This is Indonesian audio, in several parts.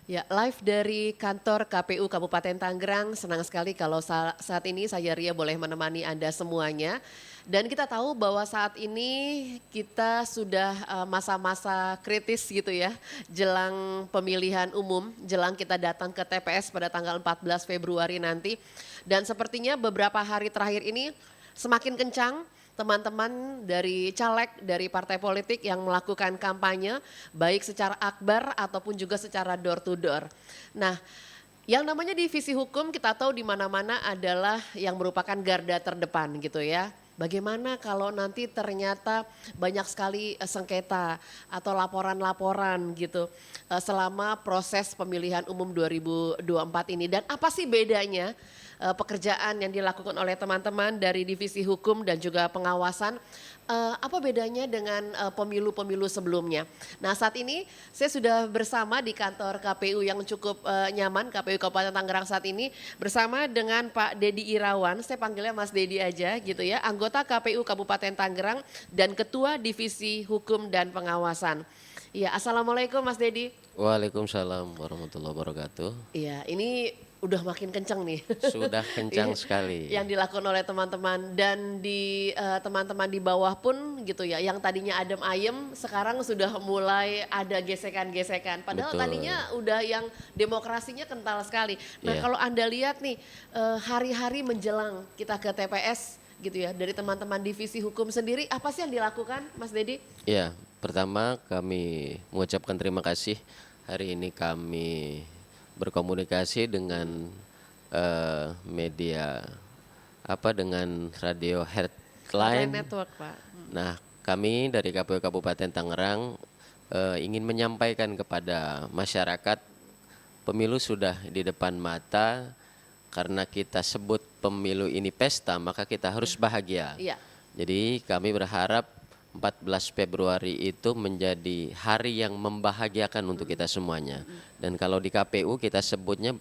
Ya, live dari kantor KPU Kabupaten Tangerang. Senang sekali kalau saat ini saya Ria boleh menemani Anda semuanya. Dan kita tahu bahwa saat ini kita sudah masa-masa kritis gitu ya, jelang pemilihan umum, jelang kita datang ke TPS pada tanggal 14 Februari nanti. Dan sepertinya beberapa hari terakhir ini semakin kencang teman-teman dari caleg, dari partai politik yang melakukan kampanye, baik secara akbar ataupun juga secara door to door. Nah, yang namanya divisi hukum kita tahu di mana-mana adalah yang merupakan garda terdepan gitu ya. Bagaimana kalau nanti ternyata banyak sekali sengketa atau laporan-laporan gitu selama proses pemilihan umum 2024 ini. Dan apa sih bedanya pekerjaan yang dilakukan oleh teman-teman dari divisi hukum dan juga pengawasan, apa bedanya dengan pemilu-pemilu sebelumnya. Nah saat ini saya sudah bersama di kantor KPU yang cukup nyaman, KPU Kabupaten Tangerang saat ini bersama dengan Pak Dedi Irawan, saya panggilnya Mas Dedi aja gitu ya, anggota KPU Kabupaten Tangerang dan Ketua Divisi Hukum dan Pengawasan. Iya, Assalamualaikum Mas Dedi. Waalaikumsalam warahmatullahi wabarakatuh. Iya, ini udah makin kenceng nih. Sudah kencang Iya, sekali. yang dilakukan oleh teman-teman dan di teman-teman di bawah pun gitu ya, yang tadinya adem ayem sekarang sudah mulai ada gesekan-gesekan. Padahal Betul. tadinya udah yang demokrasinya kental sekali. Nah Ya, kalau Anda lihat nih hari-hari menjelang kita ke TPS gitu ya, dari teman-teman divisi hukum sendiri apa sih yang dilakukan Mas Dedi? ya. Pertama kami mengucapkan terima kasih. Hari ini kami berkomunikasi dengan media dengan radio Heartline Heartline. Network Pak. Nah, kami dari KPU Kabupaten Tangerang ingin menyampaikan kepada masyarakat pemilu sudah di depan mata. Karena kita sebut pemilu ini pesta, maka kita harus bahagia. Iya. Jadi kami berharap 14 Februari itu menjadi hari yang membahagiakan untuk kita semuanya. Dan kalau di KPU kita sebutnya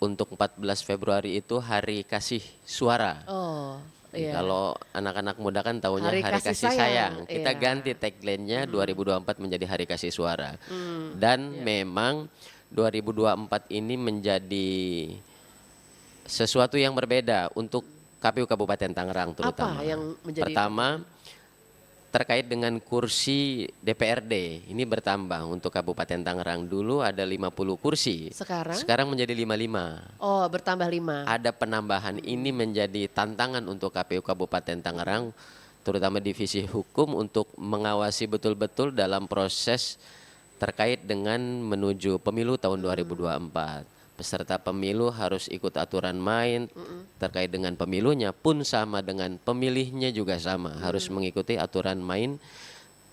untuk 14 Februari itu hari kasih suara. Oh, Jadi iya. kalau anak-anak muda kan taunya Hari hari kasih kasih sayang, sayang. Kita iya. ganti tagline-nya 2024 menjadi hari kasih suara. Dan Iya. memang 2024 ini menjadi sesuatu yang berbeda untuk KPU Kabupaten Tangerang Apa terutama. yang menjadi Pertama, perbedaan? terkait dengan kursi DPRD ini bertambah untuk Kabupaten Tangerang. Dulu ada 50 kursi, Sekarang? sekarang menjadi 55. Oh, bertambah 5. Ada penambahan ini menjadi tantangan untuk KPU Kabupaten Tangerang, terutama divisi hukum untuk mengawasi betul-betul dalam proses terkait dengan menuju pemilu tahun 2024. Peserta pemilu harus ikut aturan main terkait dengan pemilunya pun sama dengan pemilihnya juga sama, harus mengikuti aturan main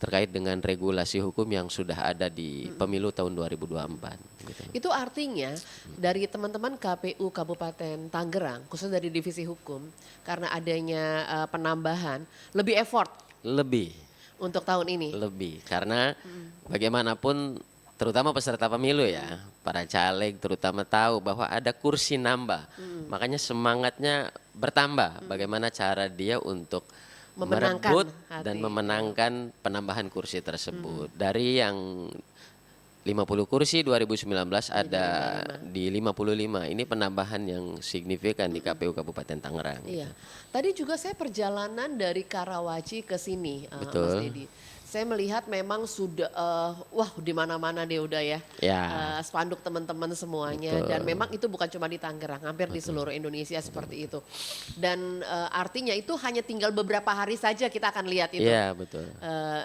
terkait dengan regulasi hukum yang sudah ada di pemilu tahun 2024 gitu. Itu artinya dari teman-teman KPU Kabupaten Tangerang, khususnya dari divisi hukum, karena adanya penambahan, lebih effort Lebih untuk tahun ini. lebih karena bagaimanapun terutama peserta pemilu ya, para caleg terutama tahu bahwa ada kursi nambah. Makanya semangatnya bertambah bagaimana cara dia untuk Memenangkan merebut dan hati. memenangkan penambahan kursi tersebut. Dari yang 50 kursi 2019 ada di 55. Ini penambahan yang signifikan di KPU Kabupaten Tangerang Iya, gitu. tadi juga saya perjalanan dari Karawaci ke sini, Mas Betul. Dedi. Saya melihat memang sudah, wah di mana-mana deh udah ya, Ya, spanduk teman-teman semuanya. Dan betul. memang itu bukan cuma di Tangerang, hampir di seluruh Indonesia seperti itu. Dan artinya itu hanya tinggal beberapa hari saja kita akan lihat itu Iya, betul.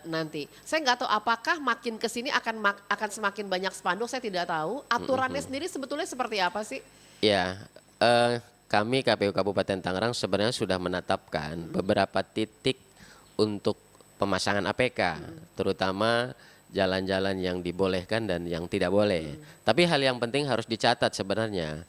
nanti. Saya nggak tahu apakah makin ke sini akan semakin banyak spanduk, saya tidak tahu. Aturannya sendiri sebetulnya seperti apa sih? Ya, kami KPU Kabupaten Tangerang sebenarnya sudah menetapkan beberapa titik untuk pemasangan APK, terutama jalan-jalan yang dibolehkan dan yang tidak boleh. Tapi hal yang penting harus dicatat sebenarnya,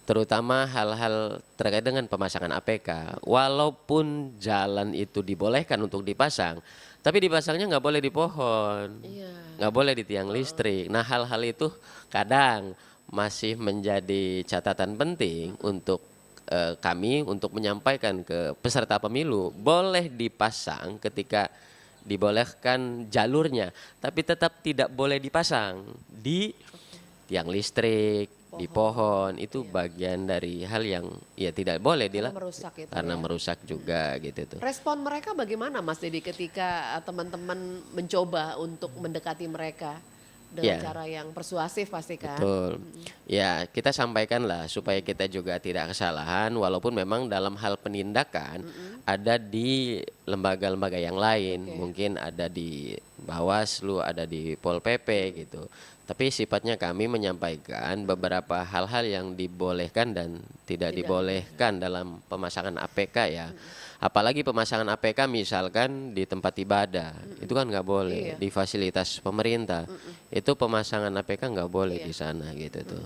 terutama hal-hal terkait dengan pemasangan APK. Walaupun jalan itu dibolehkan untuk dipasang, tapi dipasangnya nggak boleh di pohon, Iya. nggak boleh di tiang listrik. Nah, hal-hal itu kadang masih menjadi catatan penting untuk kami untuk menyampaikan ke peserta pemilu, boleh dipasang ketika dibolehkan jalurnya, tapi tetap tidak boleh dipasang di tiang listrik, di pohon, itu bagian dari hal yang ya tidak boleh Karena merusak itu karena ya. merusak juga gitu tuh. Respon mereka bagaimana Mas Dedi ketika teman-teman mencoba untuk mendekati mereka dengan Ya, cara yang persuasif pasti kan? betul. Ya, kita sampaikanlah supaya kita juga tidak kesalahan walaupun memang dalam hal penindakan ada di lembaga-lembaga yang lain, Oke. mungkin ada di Bawaslu, ada di Pol PP gitu. Tapi sifatnya kami menyampaikan beberapa hal-hal yang dibolehkan dan tidak Tidak dibolehkan dalam pemasangan APK ya. Apalagi pemasangan APK misalkan di tempat ibadah, itu kan nggak boleh. Iya. Di fasilitas pemerintah, itu pemasangan APK nggak boleh Iya. di sana gitu tuh.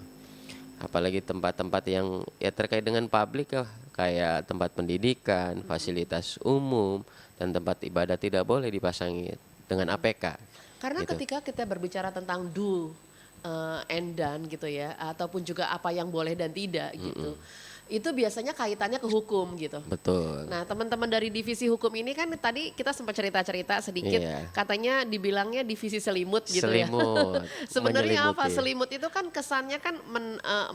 Apalagi tempat-tempat yang ya terkait dengan publik ya, kayak tempat pendidikan, fasilitas umum, dan tempat ibadah tidak boleh dipasangi dengan APK. Karena Gitu. ketika kita berbicara tentang do and done gitu ya, ataupun juga apa yang boleh dan tidak gitu, itu biasanya kaitannya ke hukum gitu. Betul. Nah teman-teman dari divisi hukum ini kan tadi kita sempat cerita-cerita sedikit, Iya. katanya dibilangnya divisi selimut gitu ya. Selimut, Sebenarnya apa? menyelimuti. Selimut itu kan kesannya kan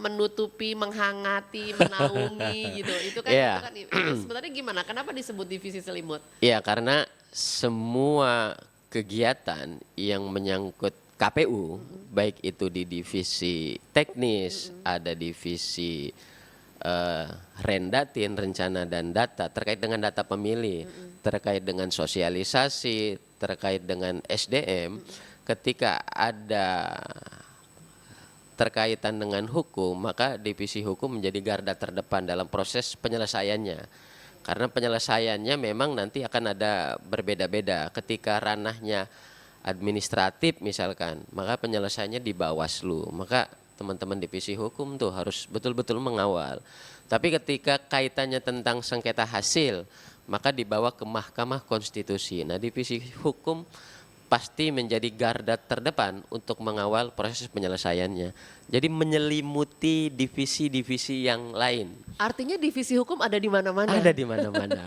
menutupi, menghangati, menaungi gitu. Itu kan, Iya. sebenarnya gimana? Kenapa disebut divisi selimut? Iya, karena semua kegiatan yang menyangkut KPU, baik itu di divisi teknis, ada divisi Rendatin, rencana dan data, terkait dengan data pemilih, terkait dengan sosialisasi, terkait dengan SDM, ketika ada terkaitan dengan hukum, maka divisi hukum menjadi garda terdepan dalam proses penyelesaiannya. Karena penyelesaiannya memang nanti akan ada berbeda-beda. Ketika ranahnya administratif misalkan, maka penyelesaiannya di Bawaslu. Maka teman-teman divisi hukum tuh harus betul-betul mengawal. Tapi ketika kaitannya tentang sengketa hasil, maka dibawa ke Mahkamah Konstitusi. Nah, divisi hukum pasti menjadi garda terdepan untuk mengawal proses penyelesaiannya. Jadi menyelimuti divisi-divisi yang lain. Artinya divisi hukum ada di mana-mana. Ada di mana-mana.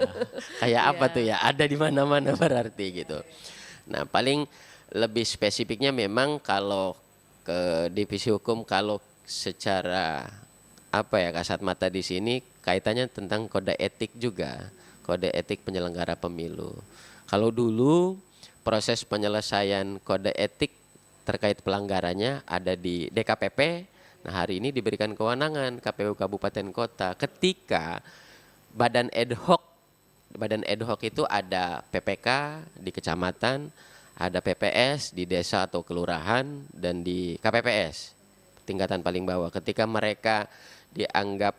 Kayak apa Iya. tuh ya? Ada di mana-mana berarti gitu. Nah, paling lebih spesifiknya memang kalau ke divisi hukum, kalau secara apa ya, kasat mata di sini kaitannya tentang kode etik juga, kode etik penyelenggara pemilu. Kalau dulu proses penyelesaian kode etik terkait pelanggarannya ada di DKPP. Nah, hari ini diberikan kewenangan KPU Kabupaten Kota ketika badan ad hoc itu ada PPK di kecamatan, ada PPS di desa atau kelurahan, dan di KPPS tingkatan paling bawah. Ketika mereka dianggap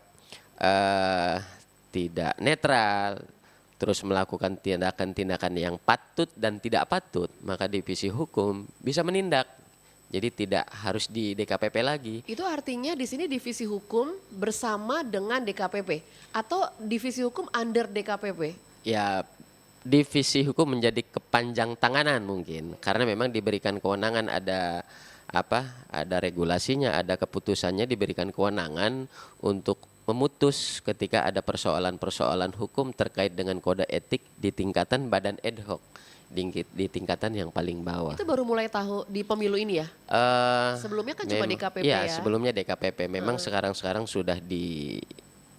tidak netral, terus melakukan tindakan-tindakan yang patut dan tidak patut, maka divisi hukum bisa menindak. Jadi tidak harus di DKPP lagi. Itu artinya di sini divisi hukum bersama dengan DKPP atau divisi hukum under DKPP? Ya, divisi hukum menjadi kepanjang tanganan mungkin, karena memang diberikan kewenangan, ada ada regulasinya, ada keputusannya, diberikan kewenangan untuk memutus ketika ada persoalan-persoalan hukum terkait dengan kode etik di tingkatan badan ad hoc, di tingkatan yang paling bawah. Itu baru mulai tahu di pemilu ini ya? Sebelumnya kan cuma DKPP ya? Sebelumnya DKPP. Memang sekarang sudah di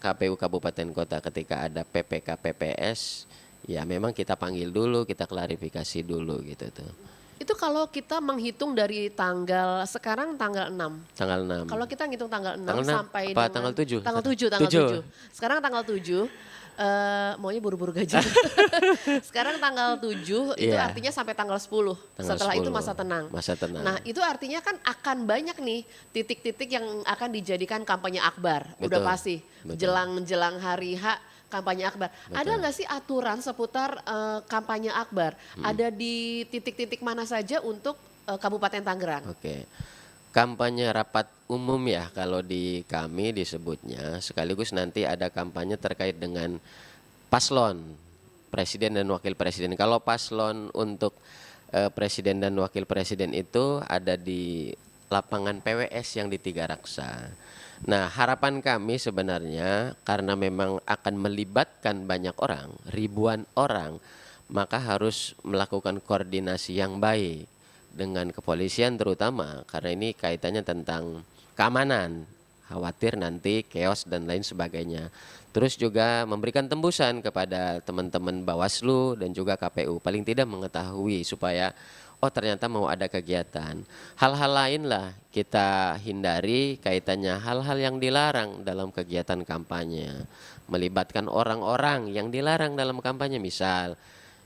KPU Kabupaten Kota ketika ada PPK PPS, ya memang kita panggil dulu, kita klarifikasi dulu gitu tuh. Itu kalau kita menghitung dari sekarang tanggal 6. Tanggal 6. Kalau kita ngitung tanggal 6 Tanggal 6 sampai apa dengan tanggal 7? Tanggal 7, tanggal 7. Sekarang tanggal 7, maunya buru-buru gaji. Sekarang tanggal 7 itu Iya. artinya sampai tanggal 10. Tanggal Setelah itu 10. masa tenang. Masa tenang. Nah, itu artinya kan akan banyak nih titik-titik yang akan dijadikan kampanye akbar. Udah Betul. pasti. Betul. Jelang hari H kampanye akbar. Ada nggak sih aturan seputar kampanye akbar? Ada di titik-titik mana saja untuk Kabupaten Tangerang? Oke. Kampanye rapat umum ya kalau di kami disebutnya, sekaligus nanti ada kampanye terkait dengan paslon presiden dan wakil presiden. Kalau paslon untuk presiden dan wakil presiden itu ada di lapangan PWS yang di Tiga Raksa. Nah, harapan kami sebenarnya karena memang akan melibatkan banyak orang, ribuan orang, maka harus melakukan koordinasi yang baik. dengan kepolisian terutama, karena ini kaitannya tentang keamanan, khawatir nanti chaos dan lain sebagainya. Terus juga memberikan tembusan kepada teman-teman Bawaslu dan juga KPU, paling tidak mengetahui supaya oh ternyata mau ada kegiatan. Hal-hal lain lah kita hindari kaitannya hal-hal yang dilarang dalam kegiatan kampanye. Melibatkan orang-orang yang dilarang dalam kampanye, misal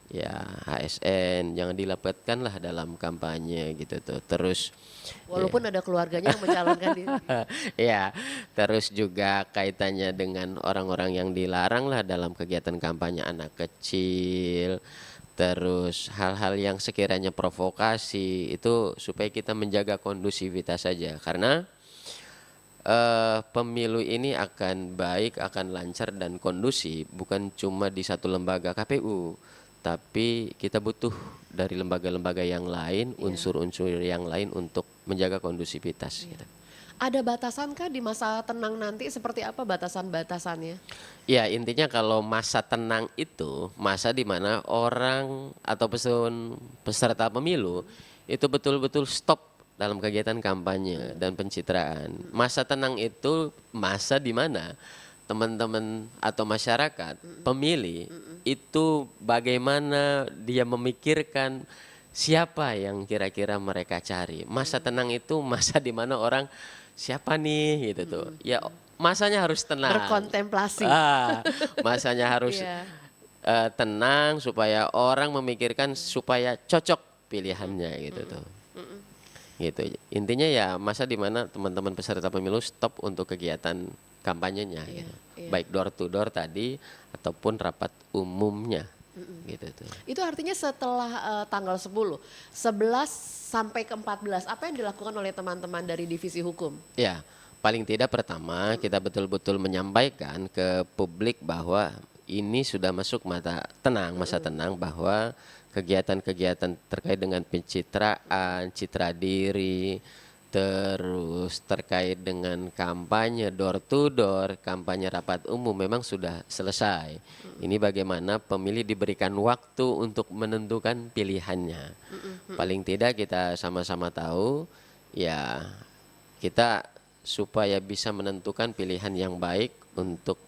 ya ASN jangan dilabatkan lah dalam kampanye gitu tuh. Terus Walaupun ada keluarganya yang mencalonkan diri. ya, terus juga kaitannya dengan orang-orang yang dilarang lah dalam kegiatan kampanye, anak kecil, terus hal-hal yang sekiranya provokasi itu supaya kita menjaga kondusivitas saja, karena pemilu ini akan baik, akan lancar dan kondusif bukan cuma di satu lembaga KPU, tapi kita butuh dari lembaga-lembaga yang lain, unsur-unsur yang lain untuk menjaga kondusivitas. Gitu. Ada batasankah di masa tenang nanti, seperti apa batasan-batasannya? Ya intinya kalau masa tenang itu masa di mana orang atau peserta pemilu itu betul-betul stop dalam kegiatan kampanye dan pencitraan. Masa tenang itu masa di mana teman-teman atau masyarakat pemilih itu bagaimana dia memikirkan siapa yang kira-kira mereka cari. Masa tenang itu masa di mana orang siapa nih gitu tuh. Ya masanya harus tenang. Berkontemplasi. Masanya harus Iya. tenang supaya orang memikirkan supaya cocok pilihannya gitu tuh. Gitu. Intinya ya masa di mana teman-teman peserta pemilu stop untuk kegiatan kampanyenya gitu. Baik door to door tadi ataupun rapat umumnya. Gitu tuh. Itu artinya setelah tanggal 10, 11 sampai ke 14, apa yang dilakukan oleh teman-teman dari divisi hukum? Ya, paling tidak pertama kita betul-betul menyampaikan ke publik bahwa ini sudah masuk masa tenang bahwa kegiatan-kegiatan terkait dengan pencitraan, citra diri, terus terkait dengan kampanye door to door, kampanye rapat umum memang sudah selesai. Ini bagaimana pemilih diberikan waktu untuk menentukan pilihannya. Paling tidak kita sama-sama tahu ya kita supaya bisa menentukan pilihan yang baik untuk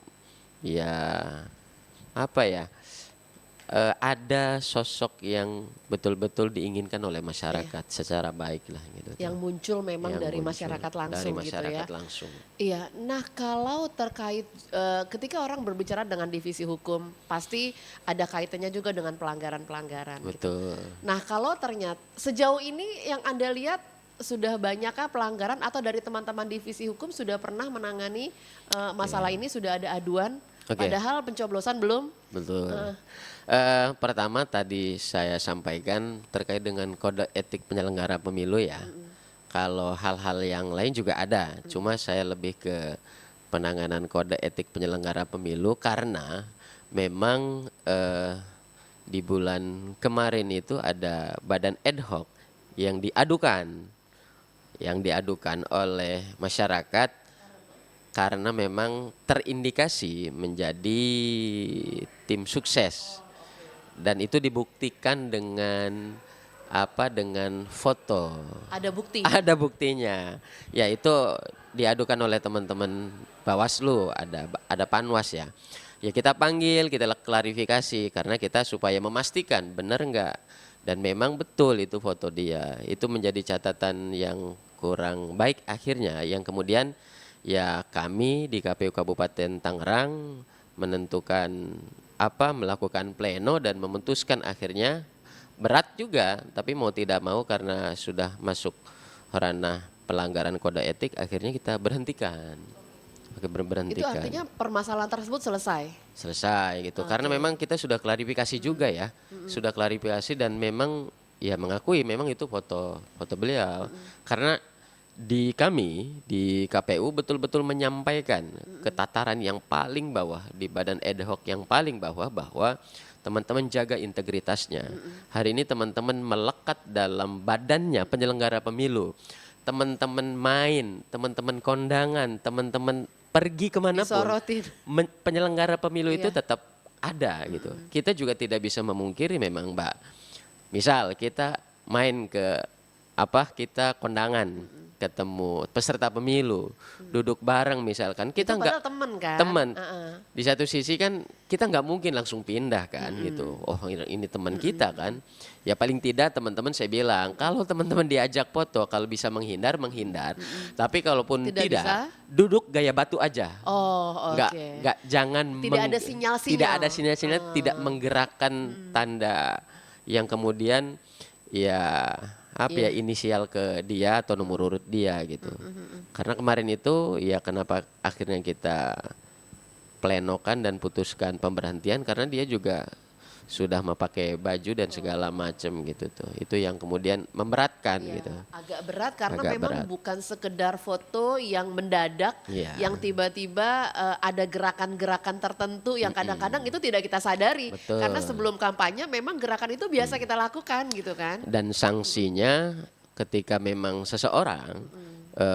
ya apa ya ada sosok yang betul-betul diinginkan oleh masyarakat secara baik lah gitu. Yang muncul memang Yang dari muncul masyarakat langsung dari gitu ya. masyarakat langsung. Iya, nah kalau terkait ketika orang berbicara dengan divisi hukum, pasti ada kaitannya juga dengan pelanggaran-pelanggaran. Gitu. Betul. Nah kalau ternyata sejauh ini yang Anda lihat sudah banyakkah pelanggaran atau dari teman-teman divisi hukum sudah pernah menangani masalah ini, sudah ada aduan, Oke. padahal pencoblosan belum? Betul. Pertama tadi saya sampaikan terkait dengan kode etik penyelenggara pemilu ya. Kalau hal-hal yang lain juga ada, cuma saya lebih ke penanganan kode etik penyelenggara pemilu karena memang di bulan kemarin itu ada badan ad hoc yang diadukan oleh masyarakat karena memang terindikasi menjadi tim sukses dan itu dibuktikan dengan dengan foto. Ada bukti? Ada buktinya. Ya itu diadukan oleh teman-teman Bawaslu, ada Panwas ya. Ya kita panggil, kita klarifikasi karena kita supaya memastikan benar enggak dan memang betul itu foto dia. Itu menjadi catatan yang kurang baik akhirnya yang kemudian ya kami di KPU Kabupaten Tangerang menentukan melakukan pleno dan memutuskan akhirnya berat juga tapi mau tidak mau karena sudah masuk ranah pelanggaran kode etik akhirnya kita berhentikan. Itu artinya permasalahan tersebut selesai gitu karena memang kita sudah klarifikasi juga ya sudah klarifikasi dan memang ya mengakui memang itu foto beliau karena kami di KPU betul-betul menyampaikan ke tataran yang paling bawah di badan ad hoc yang paling bawah bahwa teman-teman jaga integritasnya. Hari ini teman-teman melekat dalam badannya penyelenggara pemilu. Teman-teman main, teman-teman kondangan, teman-teman pergi kemanapun. Penyelenggara pemilu itu tetap ada gitu. Kita juga tidak bisa memungkiri memang Mbak. Misal kita main ke kita kondangan, ketemu peserta pemilu, duduk bareng misalkan, kita Itu nggak padahal temen kan? teman. Heeh. Di satu sisi kan kita nggak mungkin langsung pindah kan gitu. Oh ini teman kita kan. Ya paling tidak teman-teman saya bilang kalau teman-teman diajak foto kalau bisa menghindar menghindar. Tapi kalaupun Tidak tidak, bisa? duduk gaya batu aja. Oh, Nggak oke. nggak jangan Tidak ada sinyal-sinyal. tidak ada sinyal-sinyal, tidak menggerakkan tanda yang kemudian ya apa ya inisial ke dia atau nomor urut dia gitu. Karena kemarin itu ya kenapa akhirnya kita plenokan dan putuskan pemberhentian karena dia juga sudah memakai baju dan segala macam gitu tuh. Itu yang kemudian memberatkan Iya, gitu. agak berat karena Agak memang berat. bukan sekedar foto yang mendadak, Iya. yang tiba-tiba ada gerakan-gerakan tertentu yang kadang-kadang itu tidak kita sadari. Betul. Karena sebelum kampanye memang gerakan itu biasa kita lakukan gitu kan. Dan sanksinya ketika memang seseorang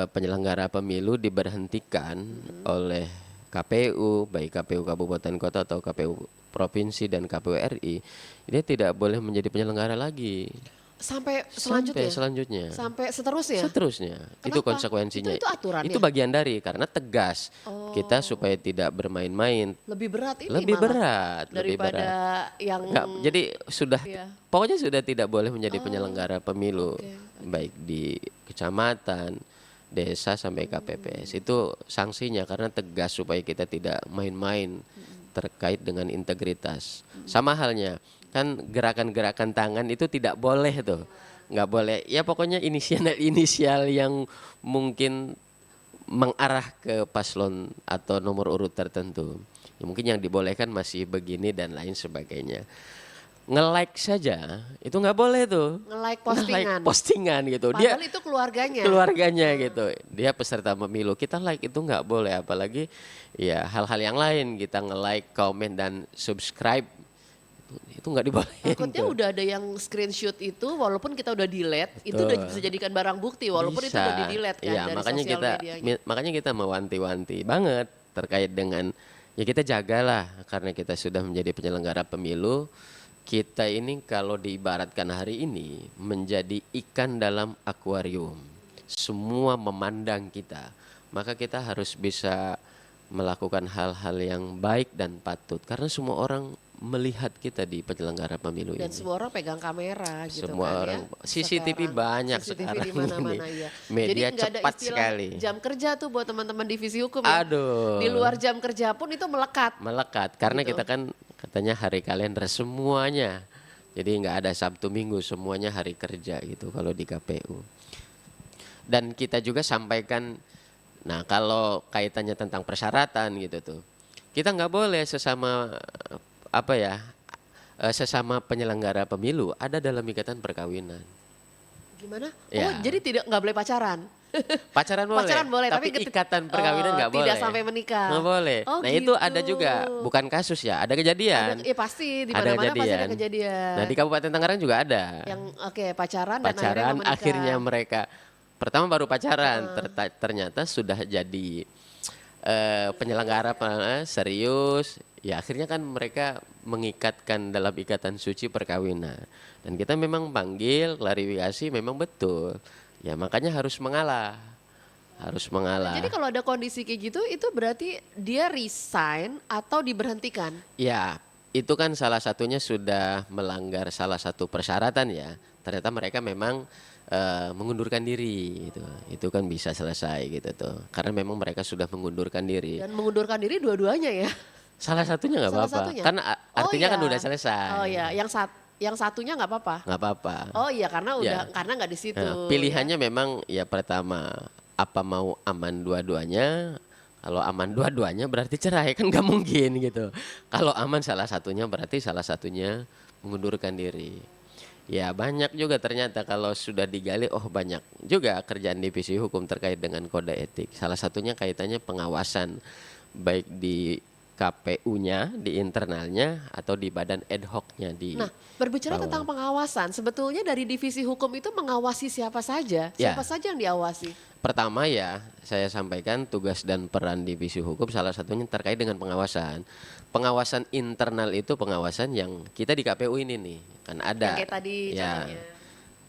penyelenggara pemilu diberhentikan oleh KPU, baik KPU Kabupaten Kota atau KPU Provinsi dan KPU RI, dia tidak boleh menjadi penyelenggara lagi. Sampai selanjutnya. Sampai selanjutnya. Sampai seterusnya. Seterusnya. Itu Kenapa? konsekuensinya. Itu aturannya? Itu bagian dari karena tegas. Kita supaya tidak bermain-main. Lebih berat ini Lebih malah berat, lebih daripada berat. yang Enggak, jadi sudah Iya. pokoknya sudah tidak boleh menjadi penyelenggara pemilu oke. baik di kecamatan, desa sampai KPPS. Itu sanksinya karena tegas supaya kita tidak main-main terkait dengan integritas. Sama halnya kan gerakan-gerakan tangan itu tidak boleh tuh. Nggak boleh. Ya pokoknya inisial yang mungkin mengarah ke paslon atau nomor urut tertentu. Ya, mungkin yang dibolehkan masih begini dan lain sebagainya. Nge-like saja itu nggak boleh tuh. nge-like Nge-like postingan. postingan gitu. Dia Padahal itu keluarganya. keluarganya gitu. Dia peserta pemilu. Kita like itu nggak boleh, apalagi ya hal-hal yang lain kita nge-like, komen dan subscribe itu nggak dibolehin. Takutnya tuh. udah ada yang screenshot itu walaupun kita udah delete, itu udah bisa jadikan barang bukti walaupun itu udah Bisa. di-delete kan Iya, dari makanya sosial kita medianya. makanya kita mewanti-wanti banget terkait dengan ya kita jagalah karena kita sudah menjadi penyelenggara pemilu. Kita ini kalau diibaratkan hari ini menjadi ikan dalam akuarium. Semua memandang kita. Maka kita harus bisa melakukan hal-hal yang baik dan patut karena semua orang melihat kita di penyelenggara pemilu Dan ini. semua orang pegang kamera gitu Semua kan orang ya. CCTV Sekarang. banyak CCTV sekarang di mana-mana ini. ya. Media Jadi nggak ada cepat istilah sekali. jam kerja tuh buat teman-teman divisi hukum ya. Aduh. Di luar jam kerja pun itu melekat. Melekat karena Gitu. kita kan katanya hari kalender semuanya. Jadi nggak ada Sabtu Minggu, semuanya hari kerja gitu kalau di KPU. Dan kita juga sampaikan, nah kalau kaitannya tentang persyaratan gitu tuh, kita nggak boleh sesama apa ya, sesama penyelenggara pemilu ada dalam ikatan perkawinan. Gimana? Ya. Oh, jadi nggak boleh pacaran. Pacaran boleh, Pacaran boleh, tapi ikatan perkawinan nggak boleh. tidak sampai menikah. Nggak boleh. Oh, Nah itu ada gitu. juga, bukan kasus ya, ada kejadian. Pasti di Ada mana-mana pasti ada kejadian. Nah di Kabupaten Tangerang juga ada. Yang pacaran dan Pacaran akhirnya akhirnya menikah. mereka pertama baru pacaran, ternyata sudah jadi penyelenggara serius. Ya akhirnya kan mereka mengikatkan dalam ikatan suci perkawinan. Dan kita memang panggil klarifikasi memang betul. Ya makanya harus mengalah. Harus mengalah. Jadi kalau ada kondisi kayak gitu, itu berarti dia resign atau diberhentikan? Ya, itu kan salah satunya sudah melanggar salah satu persyaratan ya. Ternyata mereka memang mengundurkan diri gitu. Itu kan bisa selesai gitu tuh. Karena memang mereka sudah mengundurkan diri. Dan mengundurkan diri dua-duanya ya? Salah satunya nggak Salah apa-apa. satunya? Kan artinya iya. kan udah selesai. Oh iya, yang satunya nggak apa-apa? Nggak apa-apa. Oh iya, karena udah Ya. karena nggak di situ. Nah, pilihannya memang ya pertama apa mau aman dua-duanya. Kalau aman dua-duanya berarti cerai kan nggak mungkin gitu. Kalau aman salah satunya berarti salah satunya mengundurkan diri. Ya banyak juga ternyata kalau sudah digali banyak juga kerjaan divisi hukum terkait dengan kode etik. Salah satunya kaitannya pengawasan baik di KPU-nya, di internalnya atau di badan ad hoc-nya di Nah, berbicara bawah. tentang pengawasan, sebetulnya dari divisi hukum itu mengawasi siapa saja? Ya. Siapa saja yang diawasi? Pertama ya, saya sampaikan tugas dan peran divisi hukum salah satunya terkait dengan pengawasan. Pengawasan internal itu pengawasan yang kita di KPU ini nih, kan ada. Yang kayak tadi Ya, contohnya.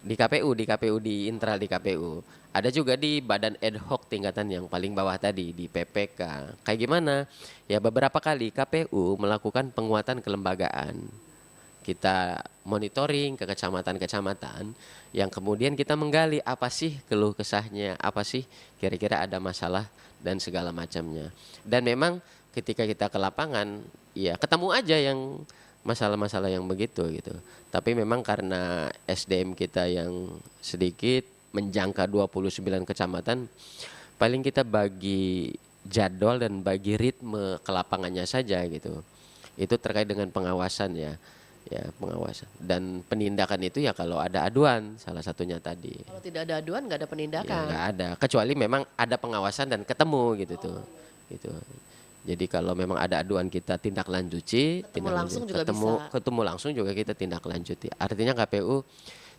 di KPU di internal di KPU. Ada juga di badan ad hoc tingkatan yang paling bawah tadi di PPK. Kayak gimana? Ya beberapa kali KPU melakukan penguatan kelembagaan. Kita monitoring ke kecamatan-kecamatan yang kemudian kita menggali apa sih keluh kesahnya, apa sih kira-kira ada masalah dan segala macamnya. Dan memang ketika kita ke lapangan, ya ketemu aja yang masalah-masalah yang begitu gitu. Tapi memang karena SDM kita yang sedikit menjangka 29 kecamatan, paling kita bagi jadwal dan bagi ritme ke lapangannya saja gitu. Itu terkait dengan pengawasan ya pengawasan dan penindakan itu ya kalau ada aduan salah satunya tadi. Kalau tidak ada aduan nggak ada Ya penindakan. nggak ada, kecuali memang ada pengawasan dan ketemu gitu tuh. Gitu. Jadi kalau memang ada aduan kita tindak lanjuti, Ketemu langsung juga bisa. ketemu langsung juga kita tindak lanjuti. Artinya KPU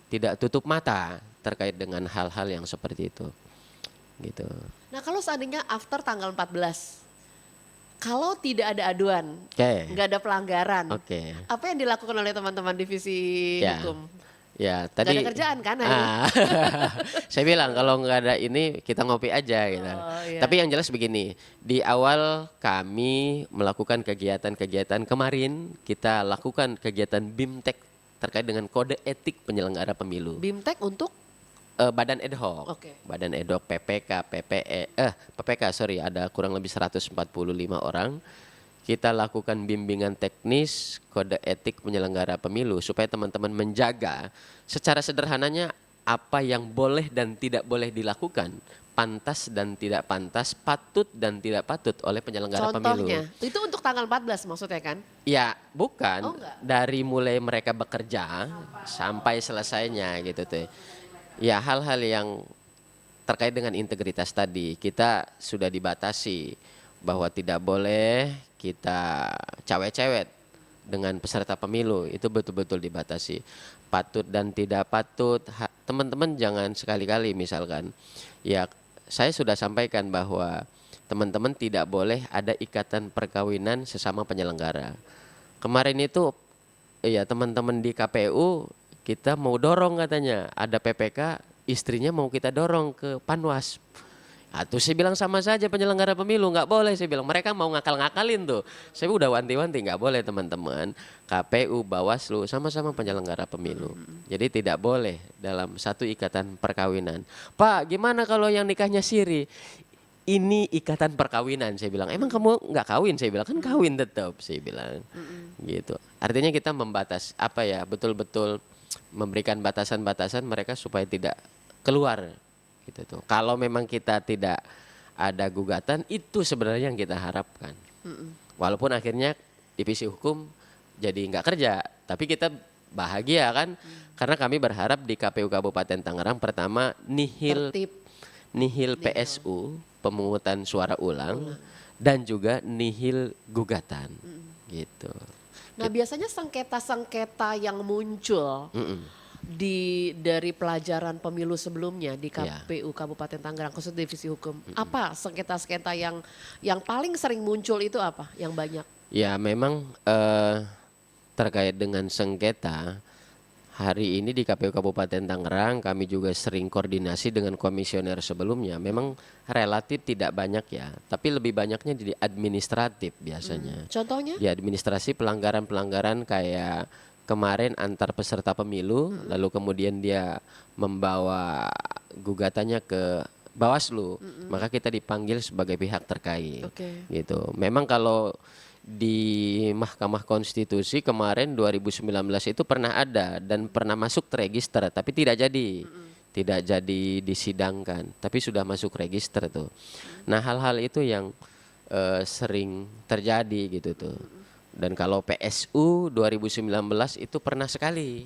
tidak tutup mata terkait dengan hal-hal yang seperti itu. Gitu. Nah kalau seandainya after tanggal 14, kalau tidak ada aduan, Oke. nggak ada pelanggaran, Oke. apa yang dilakukan oleh teman-teman divisi Ya. hukum? Ya, Nggak tadi ada kerjaan kan hari ini? saya bilang kalau nggak ada ini kita ngopi aja gitu. Oh, iya. Tapi yang jelas begini, di awal kami melakukan kegiatan-kegiatan kemarin, kita lakukan kegiatan BIMTEK terkait dengan kode etik penyelenggara pemilu. BIMTEK untuk? Badan ad hoc, Oke. badan ad hoc PPK, PPK sorry ada kurang lebih 145 orang. Kita lakukan bimbingan teknis kode etik penyelenggara pemilu supaya teman-teman menjaga secara sederhananya apa yang boleh dan tidak boleh dilakukan, pantas dan tidak pantas, patut dan tidak patut oleh penyelenggara Contohnya, pemilu. itu untuk tanggal 14 maksudnya kan? Ya, Oh, bukan enggak. dari mulai mereka bekerja sampai selesainya gitu tuh. Ya, hal-hal yang terkait dengan integritas tadi kita sudah dibatasi bahwa tidak boleh kita cewek-cewek dengan peserta pemilu, itu betul-betul dibatasi. Patut dan tidak patut, teman-teman jangan sekali-kali misalkan, ya saya sudah sampaikan bahwa teman-teman tidak boleh ada ikatan perkawinan sesama penyelenggara. Kemarin itu ya teman-teman di KPU kita mau dorong katanya ada PPK, istrinya mau kita dorong ke Panwas. Tuh saya bilang sama saja penyelenggara pemilu nggak boleh, saya bilang mereka mau ngakal-ngakalin tuh. Saya udah wanti-wanti nggak boleh teman-teman. KPU, Bawaslu sama-sama penyelenggara pemilu. Jadi tidak boleh dalam satu ikatan perkawinan. Pak, gimana kalau yang nikahnya siri? Ini ikatan perkawinan, saya bilang. Emang kamu nggak kawin? Saya bilang kan kawin tetap, saya bilang. Gitu. Artinya kita membatas apa ya, betul-betul memberikan batasan-batasan mereka supaya tidak keluar gitu tuh. Kalau memang kita tidak ada gugatan, itu sebenarnya yang kita harapkan. Walaupun akhirnya divisi hukum jadi nggak kerja, tapi kita bahagia kan, karena kami berharap di KPU Kabupaten Tangerang pertama Tertib. nihil PSU pemungutan suara ulang dan juga nihil gugatan gitu. Nah biasanya sengketa-sengketa yang muncul dari pelajaran pemilu sebelumnya di Iya. KPU Kabupaten Tangerang khusus divisi hukum, apa sengketa-sengketa yang paling sering muncul itu apa? Yang banyak? Ya memang terkait dengan sengketa, hari ini di KPU Kabupaten Tangerang kami juga sering koordinasi dengan komisioner sebelumnya. Memang relatif tidak banyak ya, tapi lebih banyaknya di administratif biasanya. Contohnya? Di administrasi pelanggaran-pelanggaran kayak kemarin antar peserta pemilu, lalu kemudian dia membawa gugatannya ke Bawaslu, maka kita dipanggil sebagai pihak terkait. Oke. Gitu. Memang kalau di Mahkamah Konstitusi kemarin 2019 itu pernah ada dan pernah masuk register tapi tidak jadi. Tidak jadi disidangkan, tapi sudah masuk register tuh. Nah, hal-hal itu yang sering terjadi gitu tuh. Dan kalau PSU 2019 itu pernah sekali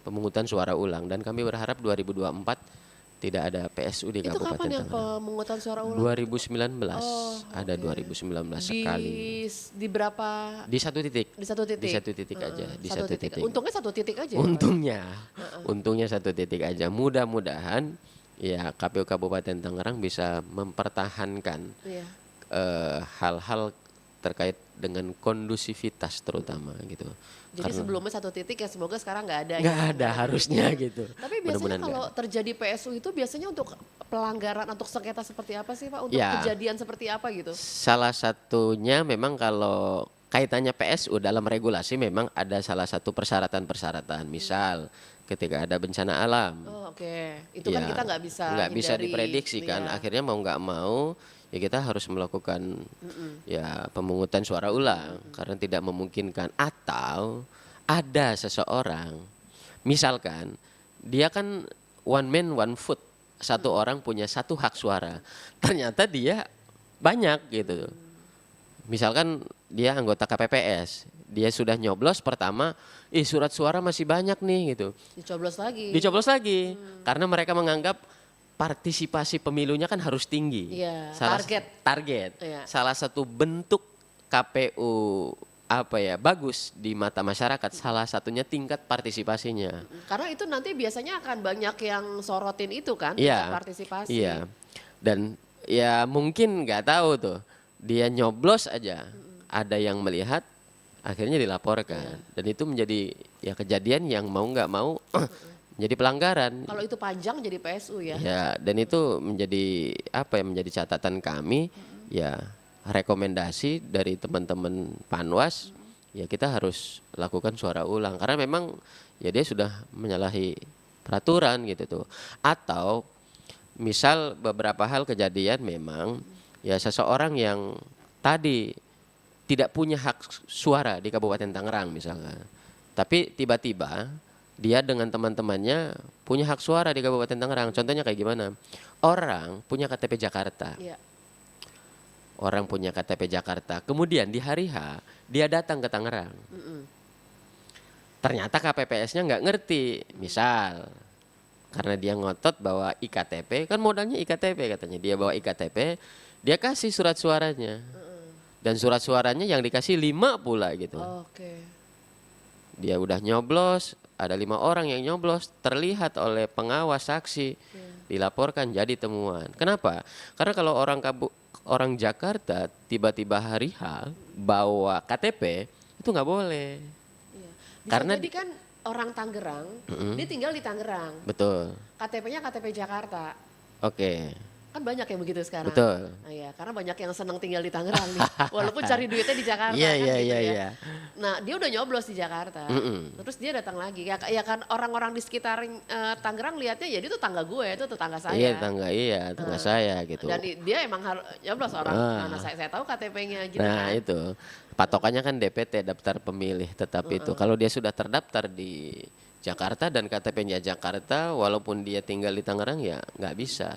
pemungutan suara ulang dan kami berharap 2024 tidak ada PSU di Itu Kabupaten kapan yang Tangerang. pemungutan suara ulang? 2019 Oh, ada 2019 sekali. Di berapa? Di satu titik. Di satu titik? Di satu titik aja. Di satu titik. Untungnya satu titik aja ya, Pak? Untungnya satu titik aja. Mudah-mudahan ya KPU Kabupaten Tangerang bisa mempertahankan Iya. hal-hal terkait dengan kondusivitas terutama gitu. Jadi sebelumnya satu titik ya, semoga sekarang nggak ada. Nggak ya. ada harusnya gitu. Tapi biasanya Mudah-mudahan nggak kalau ada. terjadi PSU itu biasanya untuk pelanggaran, untuk sengketa seperti apa sih Pak? Untuk Ya. kejadian seperti apa gitu? Salah satunya memang kalau kaitannya PSU dalam regulasi memang ada salah satu persyaratan-persyaratan. Misal ketika ada bencana alam. Oh, oke. Itu kan Ya, kita nggak bisa nggak bisa hindari. diprediksi kan. Iya. Akhirnya mau nggak mau ya kita harus melakukan ya pemungutan suara ulang karena tidak memungkinkan. Atau ada seseorang, misalkan dia kan one man one vote, satu orang punya satu hak suara. Ternyata dia banyak gitu. Misalkan dia anggota KPPS, dia sudah nyoblos pertama, surat suara masih banyak nih gitu. Dicoblos lagi. Dicoblos lagi karena mereka menganggap partisipasi pemilunya kan harus tinggi. Iya, Target. Iya. Salah satu bentuk KPU apa ya bagus di mata masyarakat, salah satunya tingkat partisipasinya. Karena itu nanti biasanya akan banyak yang sorotin itu kan, Iya. tingkat partisipasi. Iya. Dan ya mungkin nggak tahu tuh, dia nyoblos aja, ada yang melihat, akhirnya dilaporkan. Dan itu menjadi ya kejadian yang mau nggak mau menjadi pelanggaran. Kalau itu panjang jadi PSU ya. Ya, dan itu menjadi apa ya, menjadi catatan kami, ya rekomendasi dari teman-teman Panwas, ya kita harus lakukan suara ulang karena memang ya dia sudah menyalahi peraturan gitu tuh. Atau misal beberapa hal kejadian memang ya seseorang yang tadi tidak punya hak suara di Kabupaten Tangerang misalkan, tapi tiba-tiba dia dengan teman-temannya punya hak suara di Kabupaten Tangerang. Contohnya kayak gimana? Orang punya KTP Jakarta. Iya. Orang punya KTP Jakarta. Kemudian di hari H dia datang ke Tangerang. Ternyata KPPS-nya nggak ngerti. Misal karena dia ngotot bawa IKTP, kan modalnya IKTP katanya. Dia bawa IKTP, dia kasih surat suaranya. Dan surat suaranya yang dikasih 5 pula gitu. Oke. Dia udah nyoblos, ada 5 orang yang nyoblos, terlihat oleh pengawas saksi, dilaporkan jadi temuan. Kenapa? Karena kalau orang Jakarta tiba-tiba hari H bawa KTP itu nggak boleh. Iya. Bisa Karena jadi kan orang Tangerang, dia tinggal di Tangerang. Betul. KTP-nya KTP Jakarta. Oke. Kan banyak yang begitu sekarang. Betul. Nah, iya, karena banyak yang senang tinggal di Tangerang nih. Walaupun cari duitnya di Jakarta Iya, kan iya, gitu iya, ya. iya. Nah, dia udah nyoblos di Jakarta. Terus dia datang lagi. Ya kan orang-orang di sekitar Tangerang lihatnya ya dia tuh tangga gue, itu tetangga saya. Iya, tangga saya gitu. Dan dia emang harus nyoblos orang. Mana saya tahu KTP-nya gitu Nah, kan. itu. Patokannya kan DPT, daftar pemilih tetap itu. Kalau dia sudah terdaftar di Jakarta dan KTP-nya Jakarta, walaupun dia tinggal di Tangerang ya nggak bisa.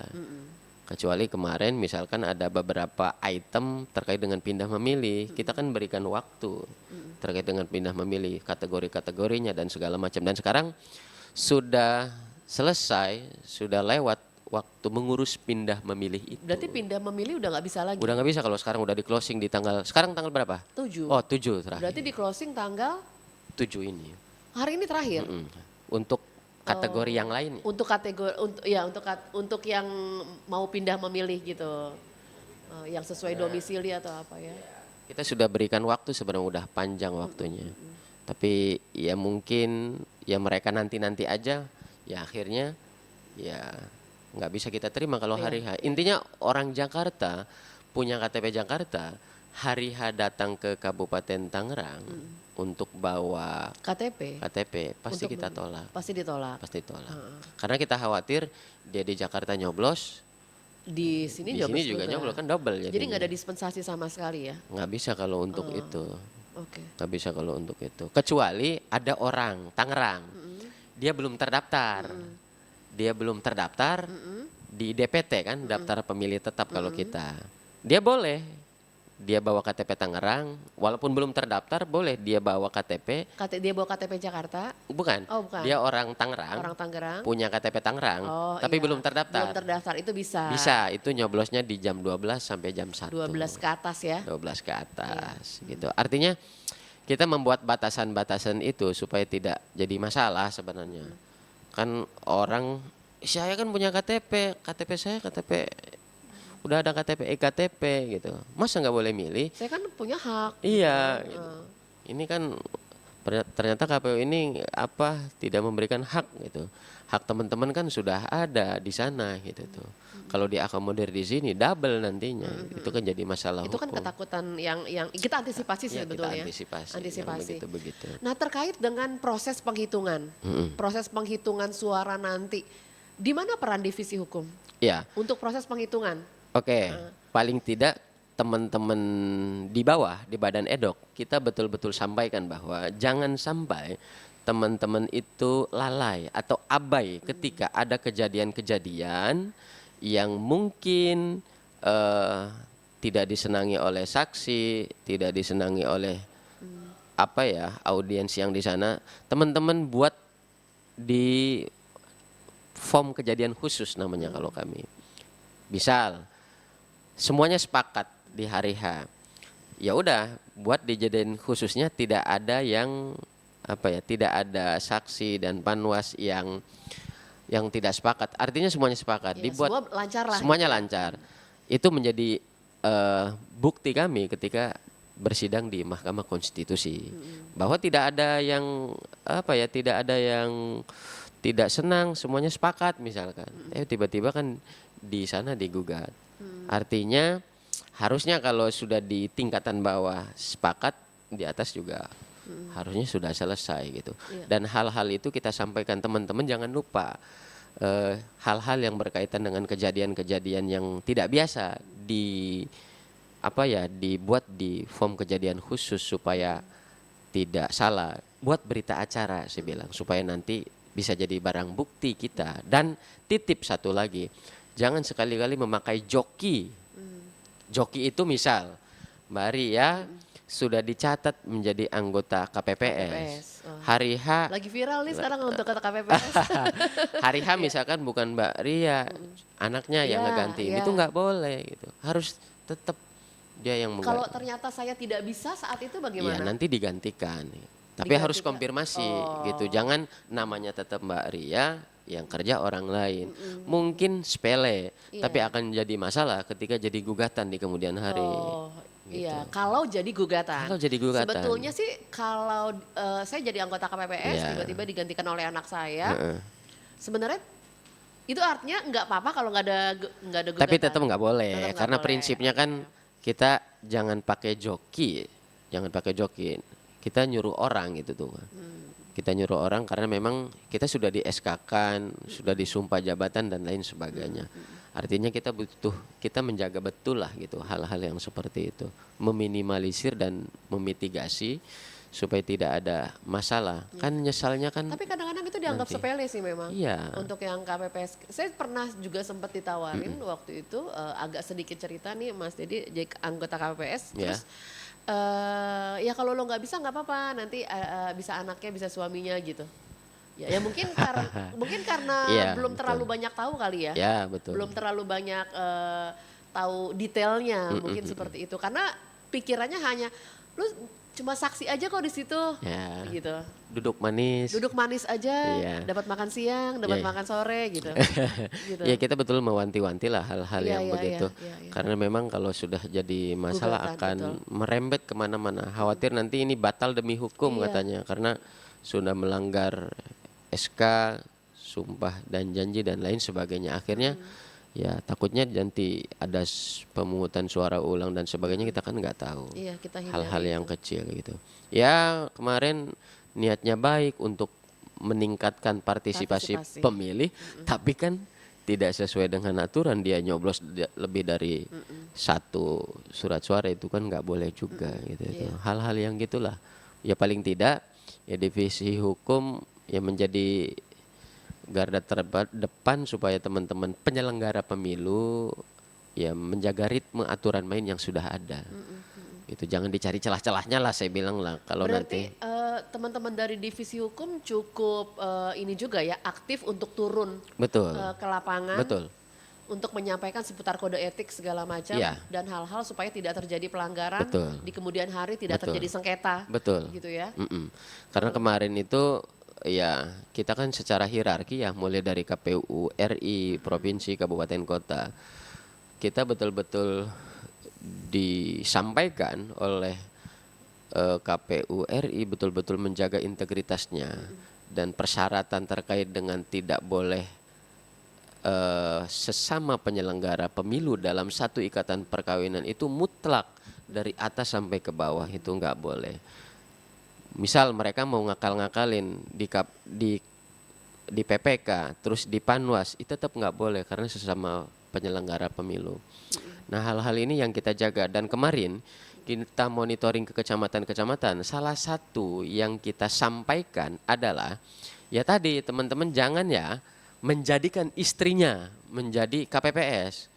Kecuali kemarin misalkan ada beberapa item terkait dengan pindah memilih, kita kan berikan waktu terkait dengan pindah memilih, kategori-kategorinya dan segala macam. Dan sekarang sudah selesai, sudah lewat waktu mengurus pindah memilih itu. Berarti pindah memilih udah nggak bisa lagi. Udah nggak bisa kalau sekarang udah di closing di tanggal, sekarang tanggal berapa? 7. Oh 7 terakhir. Berarti di closing tanggal 7 ini. hari ini terakhir. Untuk kategori yang lain. Untuk kategori untuk yang mau pindah memilih gitu. Yang sesuai domisili atau apa ya. Kita sudah berikan waktu sebenarnya udah panjang waktunya. Tapi ya mungkin ya mereka nanti-nanti aja ya akhirnya ya nggak bisa kita terima kalau hari H. Intinya orang Jakarta punya KTP Jakarta, hari H datang ke Kabupaten Tangerang untuk bawa KTP pasti Untuk kita tolak. pasti ditolak. Pasti tolak. Karena kita khawatir dia di Jakarta nyoblos, Di sini di sini juga nyoblos kan double Jadi nggak ada dispensasi sama sekali ya. nggak bisa kalau untuk itu. Oke. Nggak bisa kalau untuk itu. Kecuali ada orang Tangerang, dia belum terdaftar. Dia belum terdaftar di DPT kan, daftar pemilih tetap kalau kita. Dia boleh, dia bawa KTP Tangerang, walaupun belum terdaftar boleh dia bawa KTP. Dia bawa KTP Jakarta. Bukan, Oh, bukan. dia orang Tangerang, Orang Tangerang. punya KTP Tangerang, Oh, tapi iya. belum terdaftar. Belum terdaftar itu bisa. Bisa, itu nyoblosnya di jam 12 sampai jam 1. 12 ke atas ya. 12 ke atas gitu. Artinya kita membuat batasan-batasan itu supaya tidak jadi masalah sebenarnya. Kan orang, saya kan punya KTP, KTP saya KTP udah ada KTP EKTP gitu. Masa nggak boleh milih? Saya kan punya hak. Iya, Gitu. gitu. Ini kan ternyata KPU ini tidak memberikan hak gitu. Hak teman-teman kan sudah ada di sana gitu tuh. Kalau diakomodir di sini double nantinya. Itu kan jadi masalah Itu kan hukum. ketakutan yang kita antisipasi Ya kita sebetulnya. antisipasi, yang Antisipasi. begitu-begitu. Nah, terkait dengan proses penghitungan, proses penghitungan suara nanti, di mana peran divisi hukum Ya, untuk proses penghitungan? oke. Paling tidak teman-teman di bawah di Badan Edok kita betul-betul sampaikan bahwa jangan sampai teman-teman itu lalai atau abai ketika ada kejadian-kejadian yang mungkin tidak disenangi oleh saksi, tidak disenangi oleh audiens yang di sana. Teman-teman buat di form kejadian khusus namanya kalau kami. Misal semuanya sepakat di hari H. Ya udah, buat dijadiin khususnya tidak ada yang tidak ada saksi dan panwas yang tidak sepakat. Artinya semuanya sepakat. Ya, Dibuat semua lancar lah. semuanya lancar. Itu menjadi bukti kami ketika bersidang di Mahkamah Konstitusi bahwa tidak ada yang tidak ada yang tidak senang, semuanya sepakat misalkan. Tiba-tiba kan di sana digugat. Artinya harusnya kalau sudah di tingkatan bawah sepakat, di atas juga harusnya sudah selesai gitu. Dan hal-hal itu kita sampaikan teman-teman, jangan lupa hal-hal yang berkaitan dengan kejadian-kejadian yang tidak biasa dibuat di form kejadian khusus supaya tidak salah. Buat berita acara saya bilang supaya nanti bisa jadi barang bukti kita. Dan titip satu lagi, jangan sekali-kali memakai joki. Joki itu misal Mbak Ria sudah dicatat menjadi anggota KPPS. Hari H Lagi viral nih sekarang untuk kata KPPS. hari H misalkan bukan Mbak Ria, anaknya yang ngegantiin. Itu nggak boleh gitu. Harus tetap dia yang Kalau ternyata saya tidak bisa saat itu bagaimana? Ya nanti digantikan. Tapi harus konfirmasi gitu. Jangan namanya tetap Mbak Ria, yang kerja orang lain. Mungkin sepele, tapi akan jadi masalah ketika jadi gugatan di kemudian hari. Gitu. Iya, kalau jadi gugatan. Kalau jadi gugatan. Sebetulnya sih kalau saya jadi anggota KPPS tiba-tiba digantikan oleh anak saya, sebenarnya itu artinya nggak apa-apa kalau nggak ada gugatan. Tapi tetap nggak boleh, tetap karena boleh. prinsipnya kan kita jangan pakai joki, Kita nyuruh orang gitu tuh. Kita nyuruh orang karena memang kita sudah di SK-kan, sudah disumpah jabatan dan lain sebagainya. Artinya kita menjaga betul lah gitu hal-hal yang seperti itu, meminimalisir dan memitigasi supaya tidak ada masalah. Kan nyesalnya kan. Tapi kadang-kadang itu dianggap sepele sih memang. Iya. Untuk yang KPPS, saya pernah juga sempat ditawarin waktu itu agak sedikit cerita nih Mas Dedi jadi anggota KPPS. Terus ya kalau lo nggak bisa nggak apa-apa, nanti bisa anaknya bisa suaminya gitu. Ya mungkin karena Iya, belum terlalu betul. banyak tahu kali ya. Ya betul. Belum terlalu banyak tahu detailnya mungkin seperti itu. Karena pikirannya hanya lu cuma saksi aja kok di situ, gitu. Duduk manis. Duduk manis aja, Iya. dapat makan siang, dapat Iya. makan sore gitu. Gitu. Ya kita betul mewanti-wanti lah hal-hal Iya, yang iya, begitu. iya, iya. Karena memang kalau sudah jadi masalah Gugatan, akan betul. merembet kemana-mana. Khawatir nanti ini batal demi hukum Iya. katanya. Karena sudah melanggar SK, sumpah dan janji dan lain sebagainya. Akhirnya ya takutnya nanti ada pemungutan suara ulang dan sebagainya, kita kan nggak tahu. Iya, kita hindari Hal-hal yang itu. kecil gitu. Ya kemarin niatnya baik untuk meningkatkan partisipasi pemilih, tapi kan tidak sesuai dengan aturan, dia nyoblos lebih dari satu surat suara, itu kan nggak boleh juga gitu. Hal-hal yang gitulah. Ya paling tidak ya divisi hukum ya menjadi garda terdepan supaya teman-teman penyelenggara pemilu ya menjaga ritme aturan main yang sudah ada. Itu jangan dicari celah-celahnya lah, saya bilang lah kalau Berarti nanti. teman-teman dari divisi hukum cukup ini juga ya aktif untuk turun Betul. ke lapangan. Betul. Untuk menyampaikan seputar kode etik segala macam Iya. dan hal-hal supaya tidak terjadi pelanggaran Betul. di kemudian hari, tidak Betul. terjadi sengketa. Betul. Gitu ya. Karena kemarin itu ya kita kan secara hierarki ya mulai dari KPU RI, provinsi, kabupaten, kota. kita betul-betul disampaikan oleh KPU RI betul-betul menjaga integritasnya dan persyaratan terkait dengan tidak boleh sesama penyelenggara pemilu dalam satu ikatan perkawinan itu mutlak dari atas sampai ke bawah, itu nggak boleh. Misal mereka mau ngakal-ngakalin di PPK terus di Panwas, itu tetap nggak boleh karena sesama penyelenggara pemilu. Nah, hal-hal ini yang kita jaga, dan kemarin kita monitoring ke kecamatan-kecamatan, salah satu yang kita sampaikan adalah ya tadi, teman-teman jangan ya menjadikan istrinya menjadi KPPS.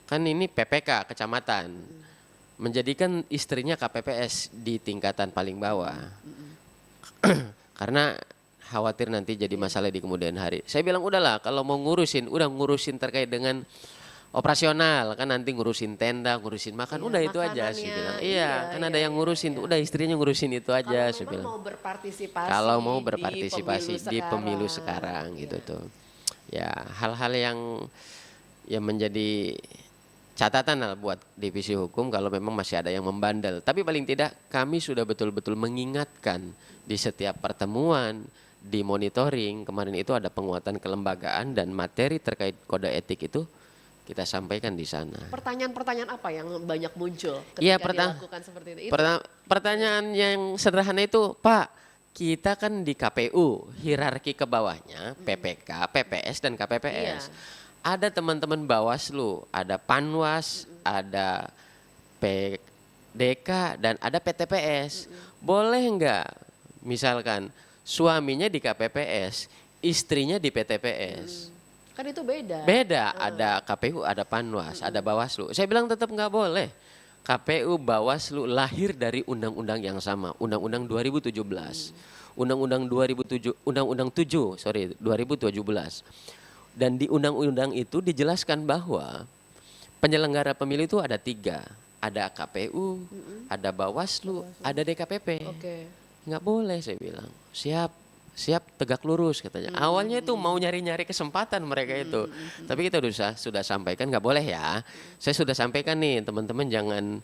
Kan ini PPK kecamatan. Menjadikan istrinya KPPS di tingkatan paling bawah. Karena khawatir nanti jadi masalah di kemudian hari. Saya bilang udahlah, kalau mau ngurusin terkait dengan operasional, kan nanti ngurusin tenda, ngurusin makan, Iya, udah itu aja sih makanannya, bilang. iya, Iya, kan iya, ada yang iya, ngurusin, iya. udah istrinya ngurusin itu aja Kalau saya memang bilang. mau berpartisipasi Kalau mau di berpartisipasi di pemilu sekarang, sekarang gitu iya. tuh. Ya, hal-hal yang menjadi catatan lah buat divisi hukum kalau memang masih ada yang membandel. Tapi paling tidak kami sudah betul-betul mengingatkan di setiap pertemuan, di monitoring. Kemarin itu ada penguatan kelembagaan dan materi terkait kode etik itu kita sampaikan di sana. Pertanyaan-pertanyaan apa yang banyak muncul Iya, ketika dilakukan seperti itu? pertanyaan yang sederhana itu, Pak, kita kan di KPU, hierarki ke bawahnya PPK, PPS, dan KPPS. Iya. Ada teman-teman Bawaslu, ada Panwas, ada PDK, dan ada PTPS. Boleh nggak misalkan suaminya di KPPS, istrinya di PTPS? Kan itu beda. Beda, ada KPU, ada Panwas, ada Bawaslu. Saya bilang tetap nggak boleh. KPU, Bawaslu lahir dari undang-undang yang sama, Undang-Undang 2017. Undang-Undang 2017. Dan di undang-undang itu dijelaskan bahwa penyelenggara pemilu itu ada 3. Ada KPU, ada Bawaslu, ada DKPP. Oke. Nggak boleh, saya bilang. Siap tegak lurus katanya. Awalnya itu mau nyari-nyari kesempatan mereka itu. Tapi kita sudah sampaikan nggak boleh ya. Saya sudah sampaikan nih, teman-teman jangan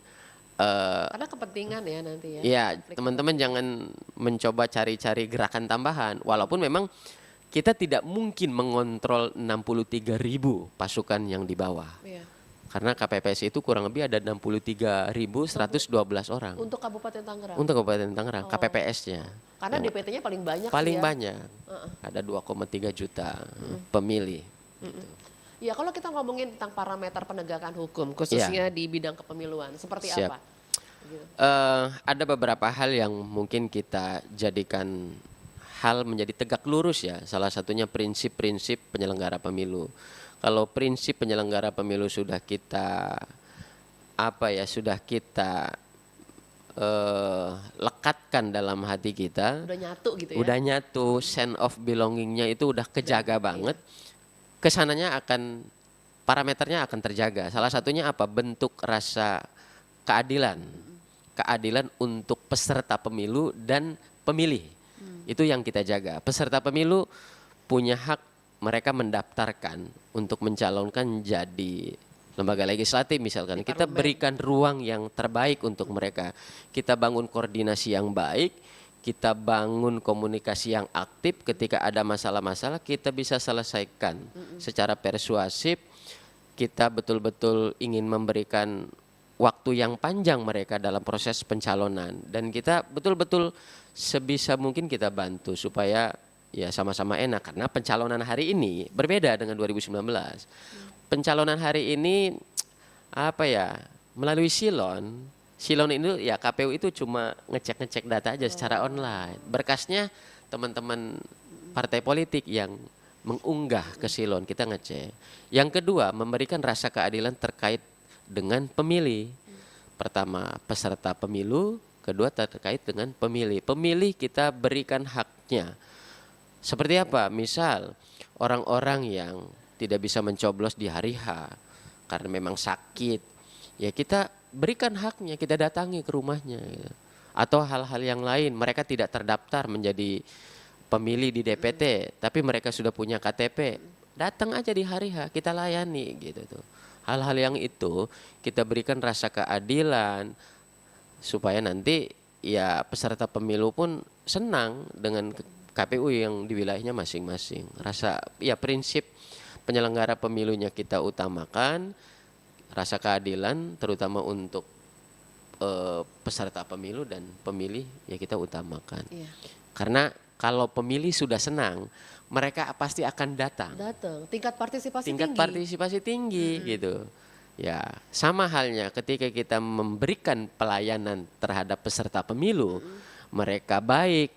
Karena kepentingan ya nanti ya. ya, teman-teman jangan mencoba cari-cari gerakan tambahan. Walaupun memang kita tidak mungkin mengontrol 63.000 pasukan yang di bawah. Iya. Karena KPPS itu kurang lebih ada 63.112 orang. Untuk Kabupaten Tangerang. Untuk Kabupaten Tangerang, KPPS-nya. Karena DPT-nya paling banyak Paling sih ya. banyak. Ada 2,3 juta pemilih. Ya kalau kita ngomongin tentang parameter penegakan hukum khususnya di bidang kepemiluan seperti Siap. apa? Gitu. Ada beberapa hal yang mungkin kita jadikan hal menjadi tegak lurus ya. Salah satunya prinsip-prinsip penyelenggara pemilu. Kalau prinsip penyelenggara pemilu sudah kita lekatkan dalam hati kita, Udah nyatu gitu ya. udah nyatu, sense of belongingnya itu udah kejaga banget. Kesananya parameternya akan terjaga. Salah satunya apa? Bentuk rasa keadilan. Keadilan untuk peserta pemilu dan pemilih. Itu yang kita jaga. Peserta pemilu punya hak, mereka mendaftarkan untuk mencalonkan jadi lembaga legislatif misalkan. Kita berikan ruang yang terbaik untuk mereka. Kita bangun koordinasi yang baik, kita bangun komunikasi yang aktif. Ketika ada masalah-masalah kita bisa selesaikan secara persuasif. Kita betul-betul ingin memberikan waktu yang panjang mereka dalam proses pencalonan. Dan kita betul-betul sebisa mungkin kita bantu supaya ya sama-sama enak. Karena pencalonan hari ini berbeda dengan 2019. Pencalonan hari ini melalui silon ini ya, KPU itu cuma ngecek data aja secara online. Berkasnya teman-teman partai politik yang mengunggah ke silon, kita ngecek. Yang kedua, memberikan rasa keadilan terkait dengan pemilih. Pertama, peserta pemilu. Kedua, terkait dengan pemilih. Pemilih kita berikan haknya. Seperti apa? Misal orang-orang yang tidak bisa mencoblos di hari H karena memang sakit, ya kita berikan haknya, kita datangi ke rumahnya. Gitu. Atau hal-hal yang lain, mereka tidak terdaftar menjadi pemilih di DPT, tapi mereka sudah punya KTP, datang aja di hari H, kita layani gitu tuh. Hal-hal yang itu kita berikan rasa keadilan supaya nanti ya peserta pemilu pun senang dengan KPU yang di wilayahnya masing-masing. Rasa ya prinsip penyelenggara pemilunya kita utamakan, rasa keadilan terutama untuk peserta pemilu dan pemilih ya kita utamakan. Iya. Karena kalau pemilih sudah senang, mereka pasti akan datang. Datang, tingkat partisipasi Tingkat tinggi. partisipasi tinggi gitu. Ya, sama halnya ketika kita memberikan pelayanan terhadap peserta pemilu, mereka baik,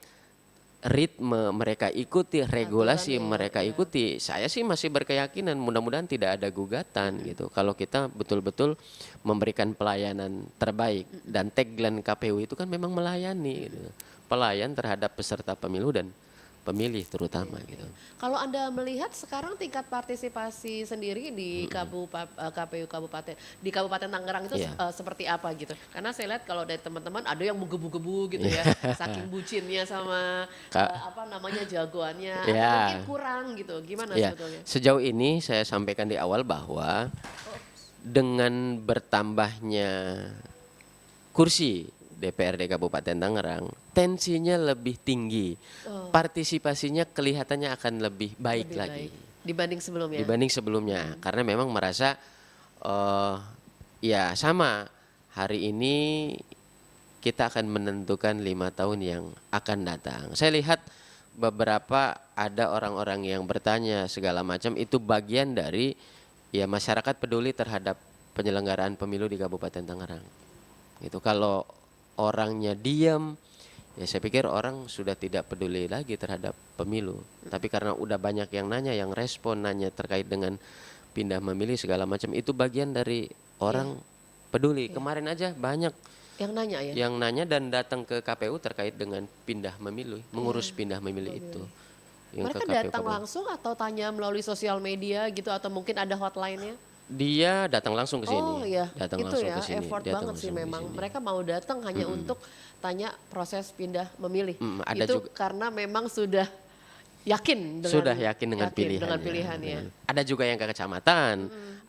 ritme mereka ikuti, regulasi Aturannya, mereka ya. ikuti. Saya sih masih berkeyakinan mudah-mudahan tidak ada gugatan gitu. Kalau kita betul-betul memberikan pelayanan terbaik dan tagline KPU itu kan memang melayani gitu. Pelayan terhadap peserta pemilu dan pemilih terutama gitu. Kalau Anda melihat sekarang tingkat partisipasi sendiri di KPU Kabupaten di Kabupaten Tangerang itu Iya. seperti apa gitu? Karena saya lihat kalau dari teman-teman ada yang menggebu-gebu gitu ya, saking bucinnya sama apa namanya jagoannya, atau Ya. mungkin kurang gitu. Gimana Ya, sebetulnya? sejauh ini saya sampaikan di awal bahwa dengan bertambahnya kursi DPRD Kabupaten Tangerang, tensinya lebih tinggi, partisipasinya kelihatannya akan lebih baik Lebih lagi baik dibanding sebelumnya. dibanding sebelumnya, karena memang merasa ya sama hari ini kita akan menentukan 5 tahun yang akan datang. Saya lihat beberapa ada orang-orang yang bertanya segala macam itu bagian dari ya masyarakat peduli terhadap penyelenggaraan pemilu di Kabupaten Tangerang. Itu kalau orangnya diam, ya saya pikir orang sudah tidak peduli lagi terhadap pemilu. Tapi karena udah banyak yang nanya, yang respon nanya terkait dengan pindah memilih segala macam, itu bagian dari orang peduli. Kemarin aja banyak Yang nanya ya. yang nanya dan datang ke KPU terkait dengan pindah memilih, mengurus pindah memilih itu. Yang Mereka ke KPU datang Kabupaten. langsung atau tanya melalui sosial media gitu atau mungkin ada hotline-nya? Dia datang langsung ke sini. Oh iya, Datang itu langsung ya ke sini. effort Datang banget sih langsung ke memang. sini. Mereka mau datang hanya untuk tanya proses pindah memilih. Ada Itu juga- karena memang sudah yakin dengan Sudah yakin dengan pilihannya. dengan pilihannya. Ada juga yang ke kecamatan,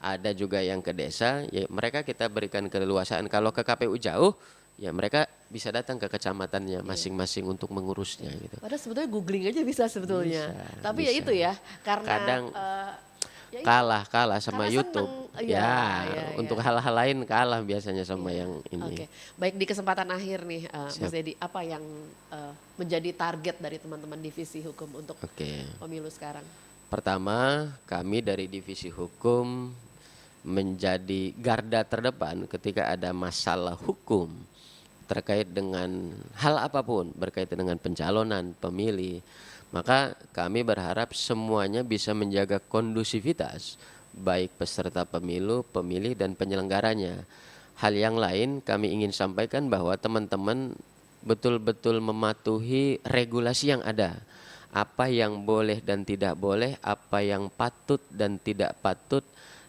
ada juga yang ke desa. Ya, mereka kita berikan keleluasaan. Kalau ke KPU jauh, ya mereka bisa datang ke kecamatannya masing-masing untuk mengurusnya gitu. Padahal sebetulnya googling aja bisa sebetulnya. Bisa, Tapi ya bisa. itu ya, karena Kadang ya itu. kalah sama Karena YouTube. seneng, iya, Untuk iya. hal-hal lain kalah biasanya sama yang ini. Oke, baik di kesempatan akhir nih, Mas Dedi, apa yang menjadi target dari teman-teman divisi hukum untuk Oke. pemilu sekarang? Pertama, kami dari divisi hukum menjadi garda terdepan ketika ada masalah hukum terkait dengan hal apapun berkaitan dengan pencalonan pemilih. Maka kami berharap semuanya bisa menjaga kondusivitas baik peserta pemilu, pemilih dan penyelenggaranya. Hal yang lain kami ingin sampaikan bahwa teman-teman betul-betul mematuhi regulasi yang ada. Apa yang boleh dan tidak boleh, apa yang patut dan tidak patut,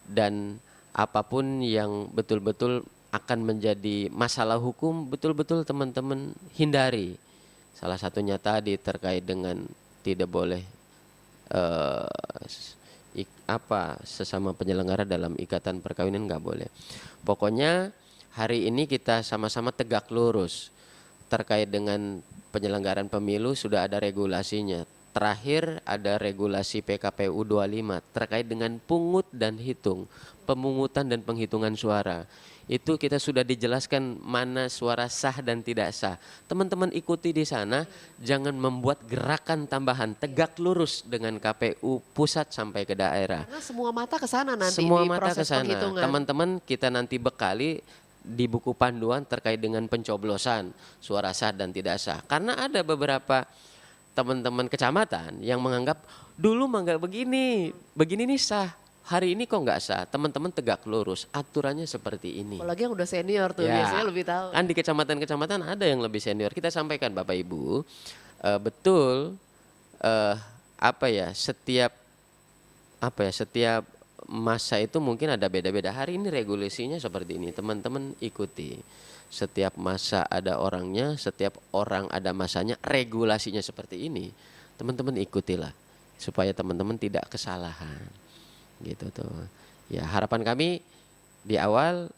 dan apapun yang betul-betul akan menjadi masalah hukum betul-betul teman-teman hindari. Salah satunya tadi terkait dengan tidak boleh sesama penyelenggara dalam ikatan perkawinan nggak boleh. Pokoknya hari ini kita sama-sama tegak lurus terkait dengan penyelenggaraan pemilu sudah ada regulasinya. Terakhir ada regulasi PKPU 25 terkait dengan pungut dan hitung, pemungutan dan penghitungan suara. Itu kita sudah dijelaskan mana suara sah dan tidak sah. Teman-teman ikuti di sana, jangan membuat gerakan tambahan, tegak lurus dengan KPU pusat sampai ke daerah. Karena semua mata ke sana nanti Semua di mata ke proses sana. penghitungan. Teman-teman kita nanti bekali di buku panduan terkait dengan pencoblosan, suara sah dan tidak sah. Karena ada beberapa teman-teman kecamatan yang menganggap dulu mah nggak begini, begini nih sah. Hari ini kok nggak sah. Teman-teman tegak lurus, aturannya seperti ini. Apalagi yang udah senior tuh Ya, biasanya lebih tahu. kan di kecamatan-kecamatan ada yang lebih senior. Kita sampaikan Bapak Ibu, betul setiap masa itu mungkin ada beda-beda. Hari ini regulasinya seperti ini, teman-teman ikuti. Setiap masa ada orangnya, setiap orang ada masanya, regulasinya seperti ini. Teman-teman ikutilah supaya teman-teman tidak kesalahan. Gitu tuh. Ya, harapan kami Di awal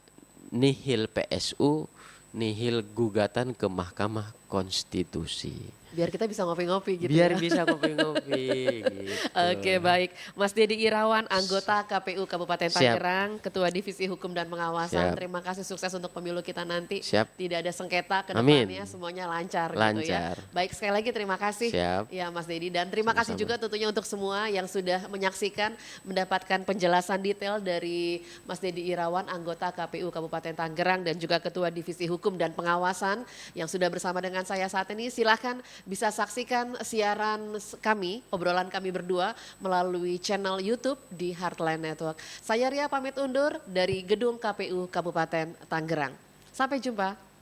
nihil PSU, nihil gugatan ke Mahkamah Konstitusi. Biar kita bisa ngopi-ngopi gitu Biar ya. bisa ngopi-ngopi gitu. Oke baik, Mas Dedi Irawan, anggota KPU Kabupaten Siap. Tangerang, Ketua Divisi Hukum dan Pengawasan. Siap. Terima kasih, sukses untuk pemilu kita nanti. Siap. Tidak ada sengketa ke Amin. depannya, semuanya lancar, gitu ya. Lancar. Baik, sekali lagi terima kasih Siap. ya Mas Dedi. Dan terima kasih Sama-sama. juga tentunya untuk semua yang sudah menyaksikan, mendapatkan penjelasan detail dari Mas Dedi Irawan, anggota KPU Kabupaten Tangerang dan juga Ketua Divisi Hukum dan Pengawasan yang sudah bersama dengan saya saat ini. Silahkan bisa saksikan siaran kami, obrolan kami berdua melalui channel YouTube di Heartland Network. Saya Ria pamit undur dari Gedung KPU Kabupaten Tangerang. Sampai jumpa.